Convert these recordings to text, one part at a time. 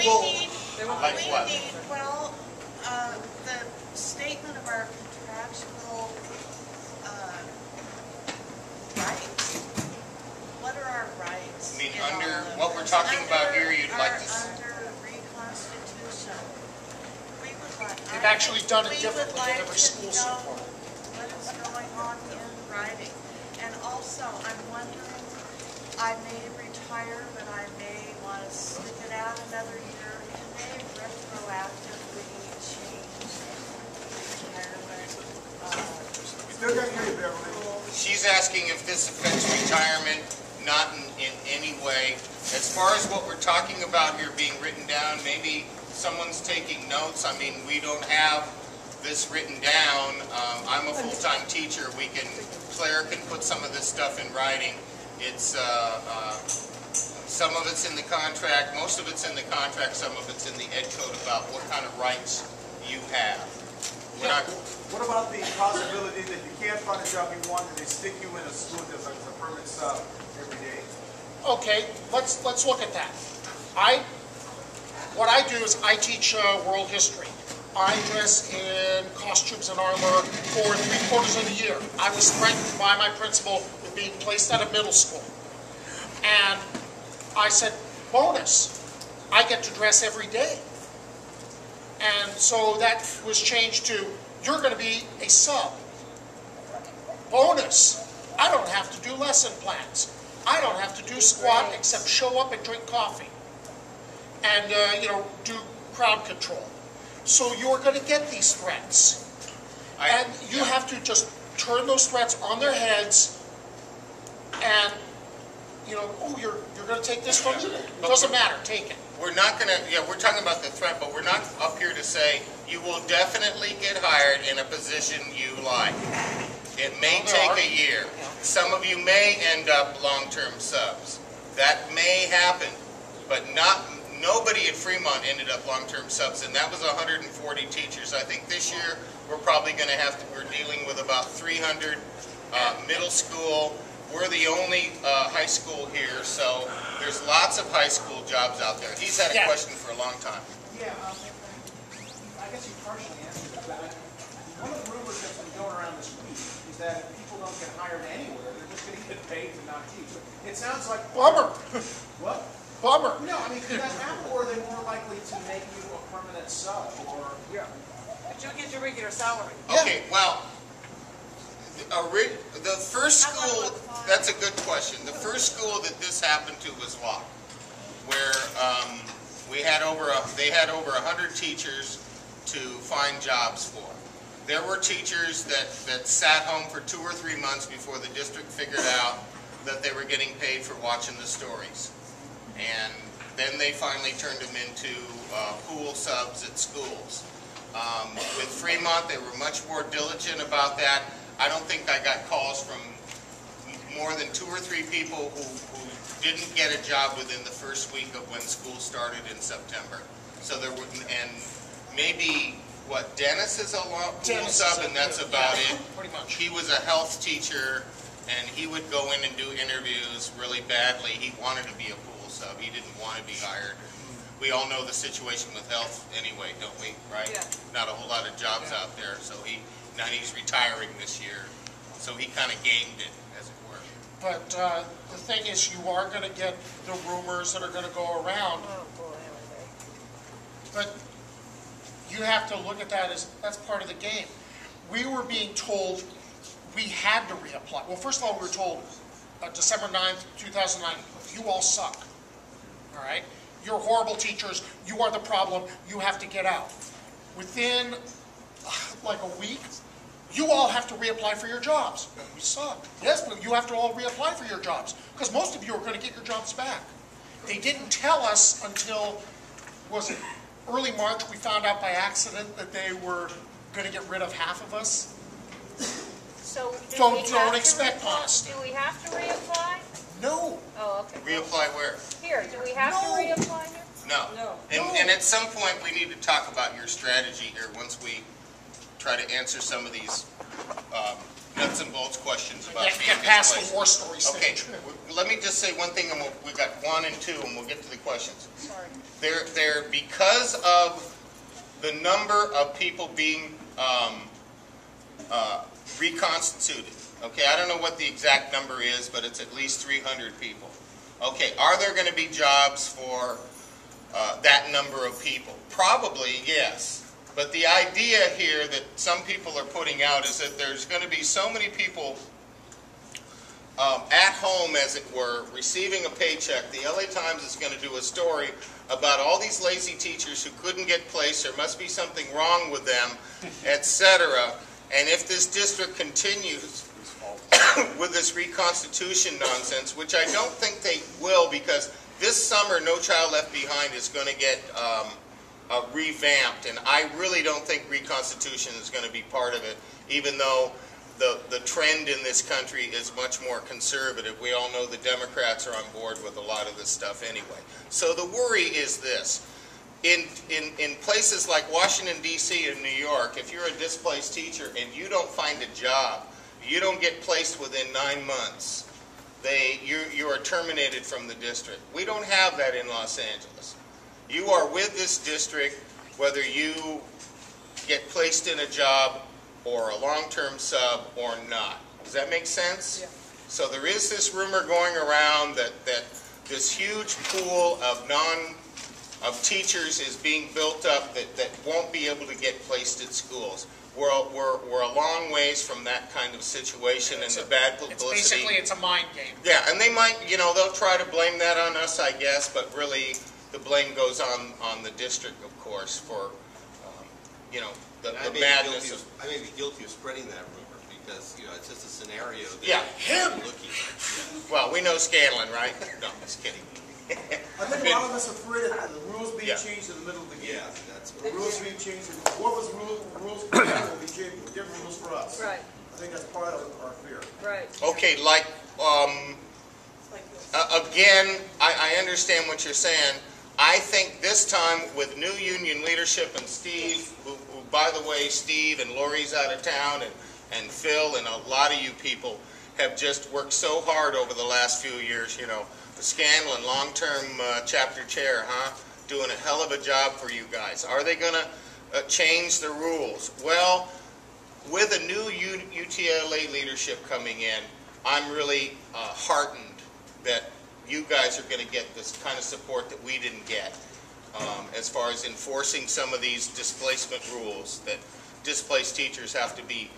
will. Well, the statement of our contractual rights. What are our rights? I mean, under what we're talking about here, you'd like to... Under reconstitution. We would like... They've actually done it differently in every school so far. What is going on in writing? And also, I'm wondering, I may retire, but I may want to stick it out another year. Can they retroactively change retirement? Still got you, Beverly. She's asking if this affects retirement. Not in any way. As far as what we're talking about here being written down, maybe someone's taking notes. I mean, we don't have this written down. I'm a full-time teacher. Claire can put some of this stuff in writing. It's some of it's in the contract, most of it's in the contract, some of it's in the ed code about what kind of rights you have. What about the possibility that you can't find a job you want and they stick you in a school as a permanent sub every day? Okay, let's look at that. What I do is I teach world history. I dress in costumes and armor for 3/4 of the year. I was threatened by my principal with being placed at a middle school. And I said, bonus, I get to dress every day. And so that was changed to, you're going to be a sub. Bonus, I don't have to do lesson plans. I don't have to do squat except show up and drink coffee. And, do crowd control. So you're going to get these threats. And you have to just turn those threats on their heads and, oh, you're going to take this from me? It doesn't matter, take it. We're not going to, we're talking about the threat, but we're not up here to say you will definitely get hired in a position you like. It may take a year. Some of you may end up long-term subs. That may happen, but nobody at Fremont ended up long-term subs, and that was 140 teachers. I think this year we're probably going to we're dealing with about 300 middle school. We're the only high school here, so there's lots of high school jobs out there. He's had a question for a long time. Yeah, I guess you partially answered it, but one of the rumors that's been going around this week is that if people don't get hired anywhere, they're just going to get paid to not teach. It sounds like... Bummer. What? Bummer. No, I mean, could that happen, or are they more likely to make you a permanent sub, or... Yeah. But you'll get your regular salary. Okay, well... The first school, that's a good question. The first school that this happened to was Locke, where they had over 100 teachers to find jobs for. There were teachers that sat home for 2 or 3 months before the district figured out that they were getting paid for watching the stories. And then they finally turned them into pool subs at schools. With Fremont, they were much more diligent about that. I don't think I got calls from more than 2 or 3 people who didn't get a job within the first week of when school started in September. So there were, and maybe Dennis is a pool sub, and that's about it. Pretty much. He was a health teacher, and he would go in and do interviews really badly. He wanted to be a pool sub. He didn't want to be hired. We all know the situation with health anyway, don't we? Right? Yeah. Not a whole lot of jobs out there, so now he's retiring this year, so he kind of gamed it, as it were. But the thing is, you are going to get the rumors that are going to go around. Oh, boy. But you have to look at that as that's part of the game. We were being told we had to reapply. Well, first of all, we were told December 9th, 2009, you all suck. All right? You're horrible teachers. You are the problem. You have to get out. Within like a week, you all have to reapply for your jobs. We suck. Yes, but you have to all reapply for your jobs because most of you are going to get your jobs back. They didn't tell us until, was it early March, we found out by accident that they were going to get rid of half of us. So Don't expect honesty. Do we have to reapply? No. Oh, okay. Reapply where? Here, do we have to reapply here? No. And at some point we need to talk about your strategy here once we try to answer some of these nuts and bolts questions about being Get past the displaced. war story Okay, stage. let me just say one thing, and we got 1 and 2, and we'll get to the questions. Sorry. They're because of the number of people being reconstituted. Okay, I don't know what the exact number is, but it's at least 300 people. Okay, are there going to be jobs for that number of people? Probably, yes. But the idea here that some people are putting out is that there's going to be so many people at home, as it were, receiving a paycheck. The LA Times is going to do a story about all these lazy teachers who couldn't get placed. There must be something wrong with them, etc. And if this district continues with this reconstitution nonsense, which I don't think they will, because this summer No Child Left Behind is going to get revamped, and I really don't think reconstitution is going to be part of it, even though the trend in this country is much more conservative. We all know the Democrats are on board with a lot of this stuff anyway. So the worry is this. In places like Washington, D.C. and New York, if you're a displaced teacher and you don't find a job, you don't get placed within 9 months, you are terminated from the district. We don't have that in Los Angeles. You are with this district whether you get placed in a job or a long-term sub or not. Does that make sense? Yeah. So there is this rumor going around that this huge pool of teachers is being built up that won't be able to get placed at schools. We're a long ways from that kind of situation, and the bad publicity. It's a mind game. Yeah, and they might, they'll try to blame that on us, I guess, but really the blame goes on the district, of course, for, the madness. I may be guilty of spreading that rumor because, it's just a scenario that Yeah. I'm looking at. Well, we know Scanlon, right? No, just kidding. I think a lot of us are afraid of the rules being Yeah. changed in the middle of the game. Yeah, that's The rules being changed, what was rules for them will be changed, different rules for us. Right, I think that's part of our fear. right. Okay, again, I understand what you're saying. I think this time with new union leadership and Steve, who by the way, Steve and Lori's out of town, and Phil and a lot of you people have just worked so hard over the last few years, the Scanlon long-term chapter chair, doing a hell of a job for you guys. Are they going to change the rules? Well, with a new UTLA leadership coming in, I'm really heartened that you guys are going to get this kind of support that we didn't get as far as enforcing some of these displacement rules, that displaced teachers have to be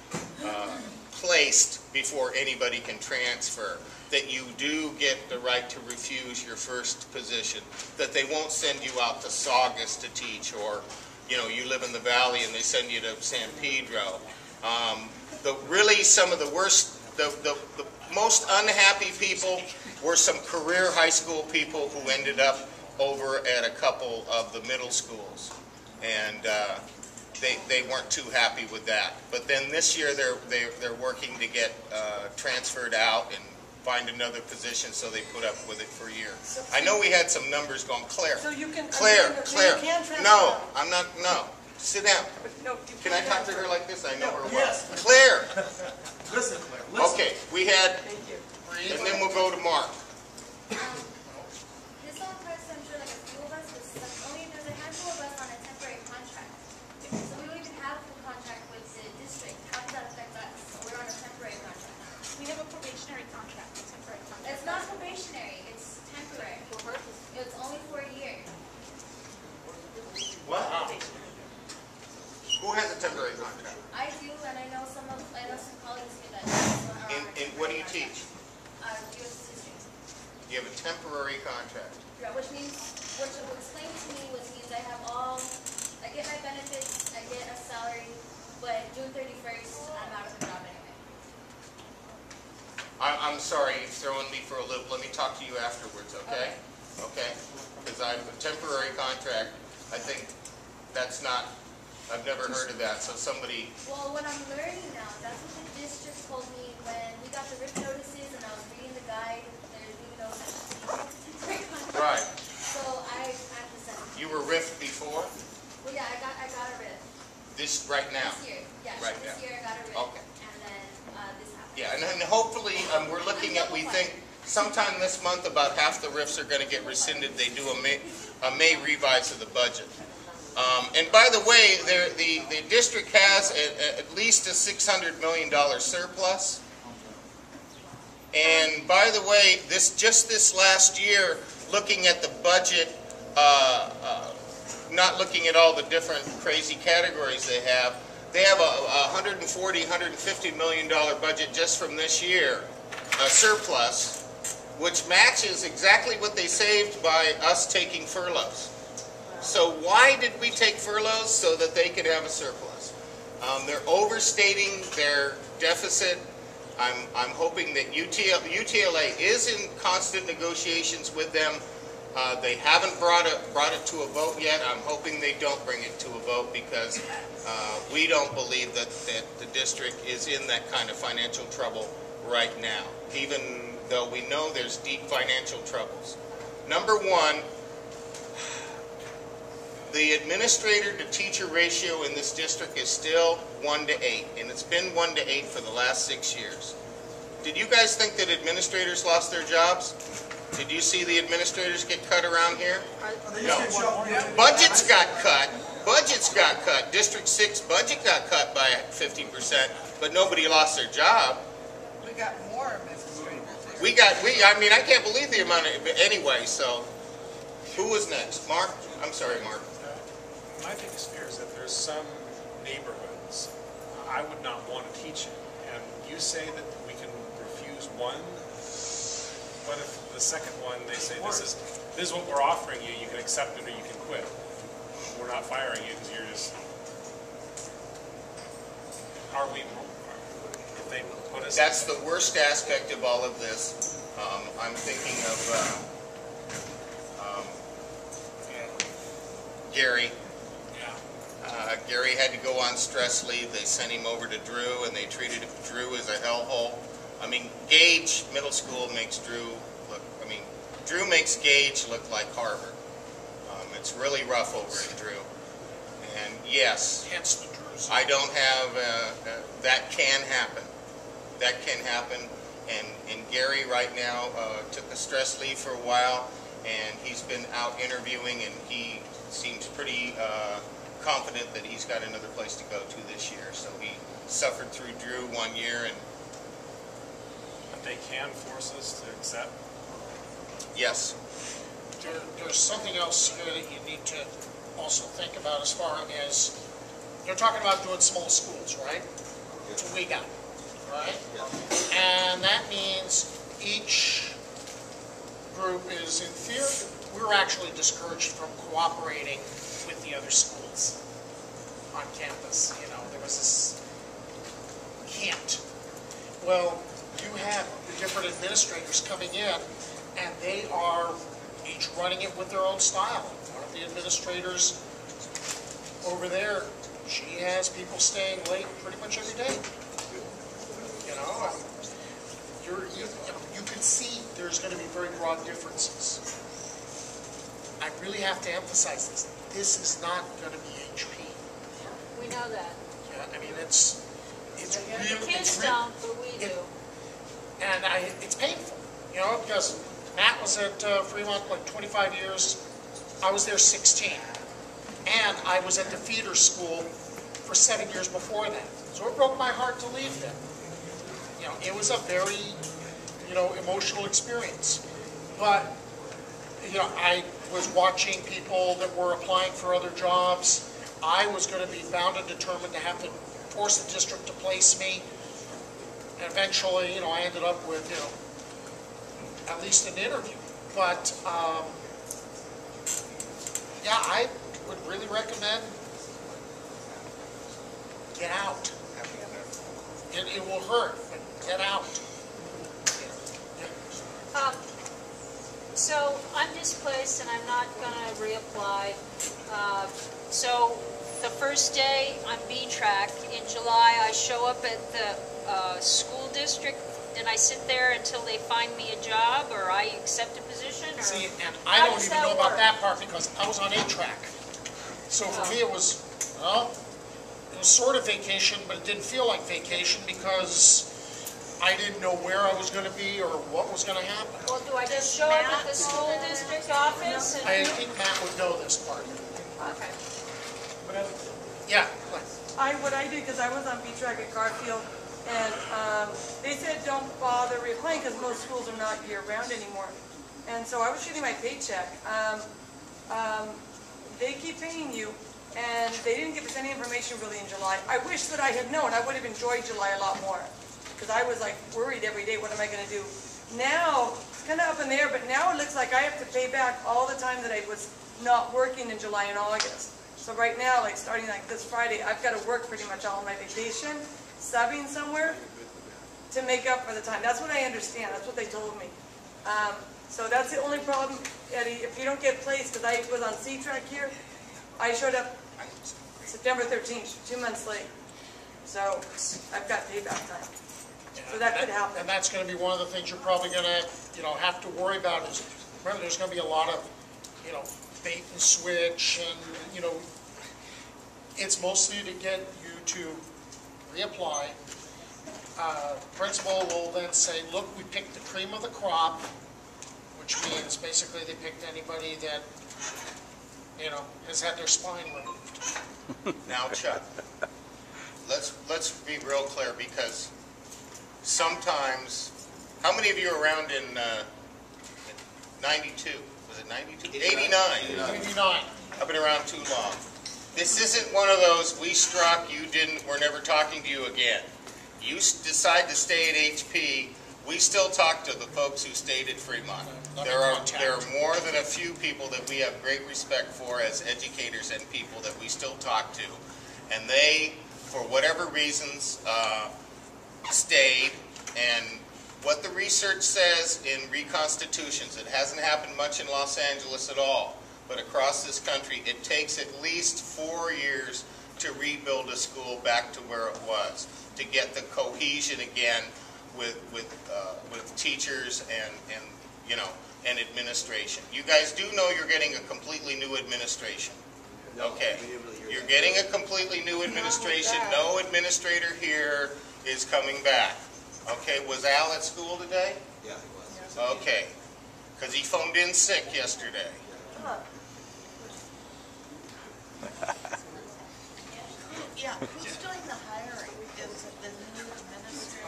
placed before anybody can transfer, that you do get the right to refuse your first position, that they won't send you out to Saugus to teach, or you live in the valley and they send you to San Pedro. Really some of the worst, the most unhappy people were some career high school people who ended up over at a couple of the middle schools, and they weren't too happy with that. But then this year they're working to get transferred out and find another position, so they put up with it for a year. I know we had some numbers going. Claire, So you can. Claire, so Claire. you can transfer No, out. I'm not. No, sit down. But no, you Can I can't talk to transfer. her like this? I know her well. Yes. Claire. Listen, Claire, listen. Okay, we had, Thank you. and then we'll go to Mark. This all applies to, I'm sure, like a few of us, there's a handful of us on a temporary contract. So we don't even have a full contract with the district. How does that affect us? We're on a temporary contract. We have a probationary contract, a temporary contract. It's not probationary, it's temporary. It's only for a year. What? Who has a temporary contract? I do, and I know some colleagues here that And what do you teach? U.S. history. You have a temporary contract. Yeah, which means, what you explained to me means I get my benefits, I get a salary, but June 31st, I'm out of the job anyway. I'm sorry, you've thrown me for a loop. Let me talk to you afterwards, okay? Okay? Because I have a temporary contract. I think that's not, I've never heard of that, so somebody, Well, what I'm learning now, that's what the district told me when we got the RIF notices and I was reading the guide. There's even no temporary contract. right. So I have to send. You were riffed before? Well, yeah, I got a RIF This, right now? this year. Yeah, Right this now. year I got a RIF. Okay. And then this sometime this month, about half the RIFs are going to get rescinded. They do a May revise of the budget. And by the way, the district has at least a $600 million surplus. And by the way, just this last year, looking at the budget, not looking at all the different crazy categories they have a $140, $150 million budget just from this year, a surplus, which matches exactly what they saved by us taking furloughs. So why did we take furloughs? So that they could have a surplus. They're overstating their deficit. I'm hoping that UTLA is in constant negotiations with them. They haven't brought it to a vote yet. I'm hoping they don't bring it to a vote because we don't believe that the district is in that kind of financial trouble right now, even though we know there's deep financial troubles. Number one, the administrator to teacher ratio in this district is still 1 to 8, and it's been 1 to 8 for the last 6 years. Did you guys think that administrators lost their jobs? Did you see the administrators get cut around here? No. Budgets got cut. Budgets got cut. District 6 budget got cut by 50%, but nobody lost their job. We got more administrators. I mean, I can't believe the amount of, anyway, so. Who was next? Mark? I'm sorry, Mark. My biggest fear is that there's some neighborhoods I would not want to teach in. And you say that we can refuse one, but if the second one they say this is what we're offering you, you can accept it or you can quit. We're not firing you because you're just. Are we? If they put us. That's the worst aspect of all of this. I'm thinking of Gary. Gary had to go on stress leave. They sent him over to Drew, and they treated Drew as a hellhole. I mean, Gage Middle School makes Drew look. I mean, Drew makes Gage look like Harvard. It's really rough over at Drew. And yes, I don't have that can happen. That can happen. And Gary right now took a stress leave for a while, and he's been out interviewing, and he seems pretty confident that he's got another place to go to this year. So he suffered through Drew 1 year, and but they can force us to accept. Yes. There's something else here that you need to also think about as far as you're talking about doing small schools, right? That's what we got, right? And that means each group is, in theory, we're actually discouraged from cooperating with the other schools on campus. You know, there was this can't. Well, you have the different administrators coming in, and they are each running it with their own style. One of the administrators over there, she has people staying late pretty much every day. You know, you can see there's going to be very broad differences. I really have to emphasize this. This is not going to be HP. We know that. Yeah, I mean, it's really... The kids don't, but we do. And it's painful, you know, because Matt was at Fremont like 25 years. I was there 16. And I was at the feeder school for 7 years before that. So it broke my heart to leave them. You know, it was a very, emotional experience. But, I was watching people that were applying for other jobs. I was going to be bound and determined to have to force the district to place me. And eventually, I ended up with, at least an interview. But, yeah, I would really recommend get out. It will hurt, but get out. So I'm displaced and I'm not going to reapply. So the first day on B-Track in July, I show up at the school district and I sit there until they find me a job or I accept a position? Or see, and I don't even know about that part because I was on A-Track. So for me it was sort of vacation, but it didn't feel like vacation because I didn't know where I was gonna be or what was gonna happen. Well, do I just show up at the school district office? And I think Matt would know this part. okay. Yeah, like, What I did, because I was on B-Track at Garfield, and they said don't bother replying because most schools are not year-round anymore. And so I was shooting my paycheck. They keep paying you, and they didn't give us any information really in July. I wish that I had known. I would have enjoyed July a lot more, because I was like worried every day, what am I going to do? Now, it's kind of up in the air, but now it looks like I have to pay back all the time that I was not working in July and August. So right now, like starting like this Friday, I've got to work pretty much all of my vacation, subbing somewhere to make up for the time. That's what I understand. That's what they told me. So that's the only problem, Eddie. If you don't get placed, because I was on C-Track here, I showed up September 13th, 2 months late. So I've got payback time. So that could happen. and that's gonna be one of the things you're probably gonna, have to worry about is, remember, there's gonna be a lot of, bait and switch, and, it's mostly to get you to reapply. Principal will then say, look, we picked the cream of the crop, which means basically they picked anybody that, has had their spine removed. Now, Chuck, let's be real clear, because sometimes, how many of you were around in 92? Was it 92? 89. 89. I've been around too long. This isn't one of those, we struck, you didn't, we're never talking to you again. You decide to stay at HP, we still talk to the folks who stayed at Fremont. There are more than a few people that we have great respect for as educators and people that we still talk to. And they, for whatever reasons, stayed. And what the research says in reconstitutions, it hasn't happened much in Los Angeles at all, but across this country, it takes at least 4 years to rebuild a school back to where it was, to get the cohesion again with teachers and administration. You guys do know you're getting a completely new administration. Okay, you're getting a completely new administration. No administrator here is coming back. Okay, was Al at school today? Yeah, he was. Okay, because he phoned in sick yesterday. Yeah, who's doing the hiring? Is it the new administration?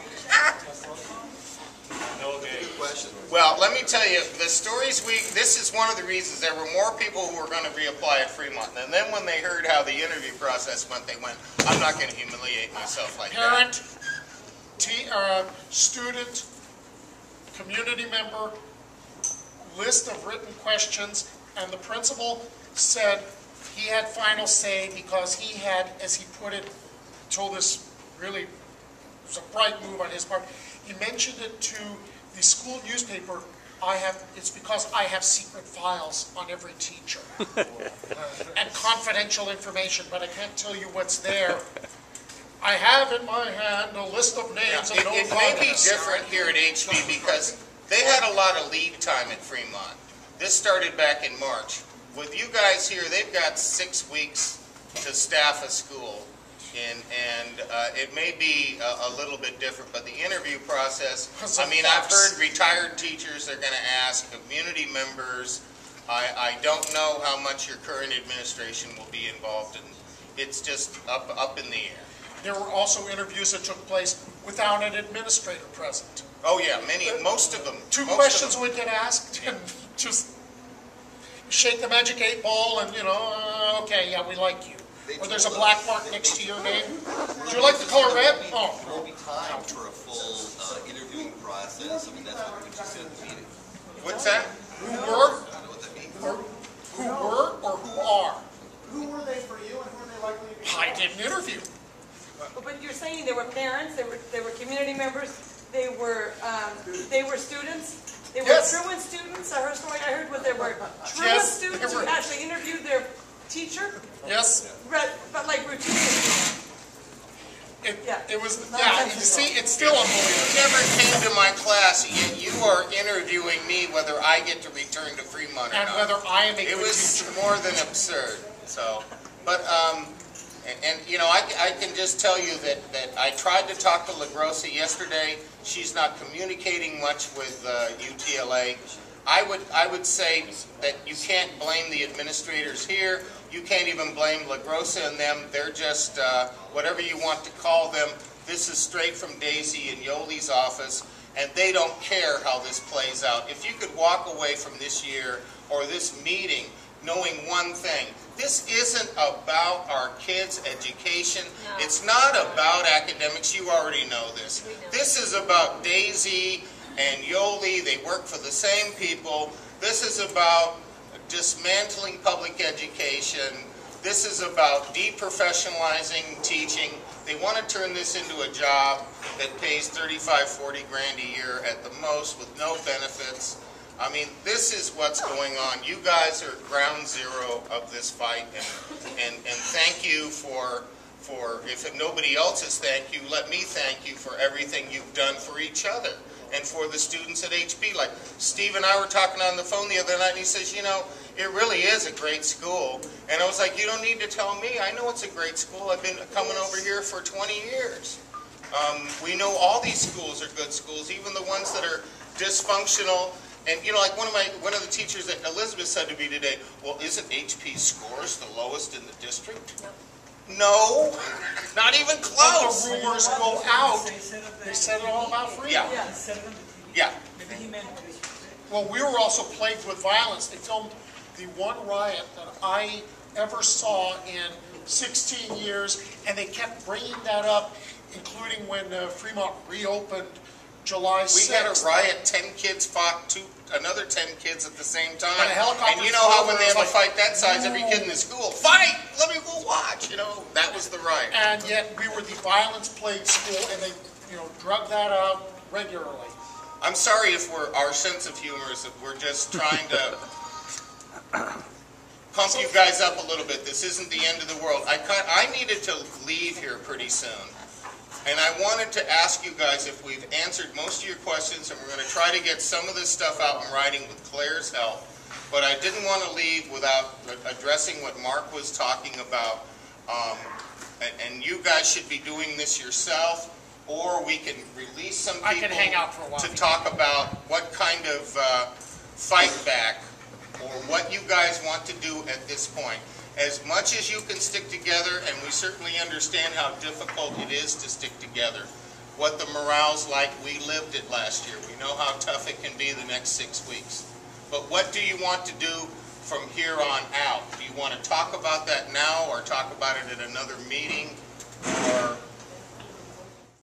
No game. Good question. Well, let me tell you, the stories this is one of the reasons there were more people who were going to reapply at Fremont. And then when they heard how the interview process went, they went, I'm not going to humiliate myself like Parent, that. student, community member, list of written questions, and the principal said he had final say because he had, as he put it, told us really, it was a bright move on his part. He mentioned it to the school newspaper. It's because I have secret files on every teacher and confidential information, but I can't tell you what's there. I have in my hand a list of names of It may be different here at HB because they had a lot of lead time at Fremont. This started back in March. With you guys here, they've got 6 weeks to staff a school. And it may be a little bit different, but the interview process, I mean, I've heard retired teachers are going to ask, community members. I don't know how much your current administration will be involved in. It's just up in the air. There were also interviews that took place without an administrator present. Oh yeah, most of them. Two questions would get asked, and just shake the magic 8 ball, and okay, yeah, we like you. Or there's a black mark next to your name. Would you like the color red? Oh. There won't be time for a full interviewing process. I mean, that's what we just said at the meeting. What's that? Who were? I don't know what that means. Who were or who are? Who were they for you, and who are they likely to be? I did an interview. But you're saying there were parents, they were community members, they were students, they were Yes. truant students. I heard story I heard was there were truant Yes, students there who were. actually interviewed their teacher, Yes. but like routinely. It was, yeah, you see, it's still You unbelievable. never came to my class, yet you are interviewing me whether I get to return to Fremont or And not. whether I am a It good was teacher. more than absurd. So, but And you know, I can just tell you that I tried to talk to LaGrossa yesterday. She's not communicating much with UTLA. I would say that you can't blame the administrators here. You can't even blame LaGrossa and them. They're just, whatever you want to call them, this is straight from Daisy and Yoli's office, and they don't care how this plays out. If you could walk away from this year or this meeting knowing one thing, this isn't about our kids' education. No. It's not about academics. You already know this. This is about Daisy and Yoli. They work for the same people. This is about dismantling public education. This is about deprofessionalizing teaching. They want to turn this into a job that pays 35, 40 grand a year at the most with no benefits. I mean, this is what's going on. You guys are ground zero of this fight, and thank you for if nobody else's thank you, let me thank you for everything you've done for each other and for the students at HP. Like Steve and I were talking on the phone the other night, and he says, you know, it really is a great school. And I was like, you don't need to tell me. I know it's a great school. I've been coming over here for 20 years. We know all these schools are good schools, even the ones that are dysfunctional. And you know, like one of the teachers that Elizabeth said to me today, well, isn't HP's scores the lowest in the district? No, not even close. But the rumors go out. They said it all about freedom. Yeah. Well, we were also plagued with violence. They filmed the one riot that I ever saw in 16 years, and they kept bringing that up, including when Fremont reopened July 6th. We had a riot, 10 kids fought another 10 kids at the same time. And you know how when they have a fight that size, every kid in the school, fight! Let me go watch! You know, that was the riot. And yet we were the violence-plagued school, and they, you know, drug that out regularly. I'm sorry if our sense of humor is that we're just trying to pump you guys up a little bit. This isn't the end of the world. I needed to leave here pretty soon. And I wanted to ask you guys if we've answered most of your questions, and we're going to try to get some of this stuff out in writing with Claire's help. But I didn't want to leave without addressing what Mark was talking about. And you guys should be doing this yourself, or we can release some people I can hang out for a while to talk about what kind of fight back or what you guys want to do at this point. As much as you can stick together, and we certainly understand how difficult it is to stick together, what the morale's like, we lived it last year. We know how tough it can be the next 6 weeks. But what do you want to do from here on out? Do you want to talk about that now, or talk about it at another meeting? Or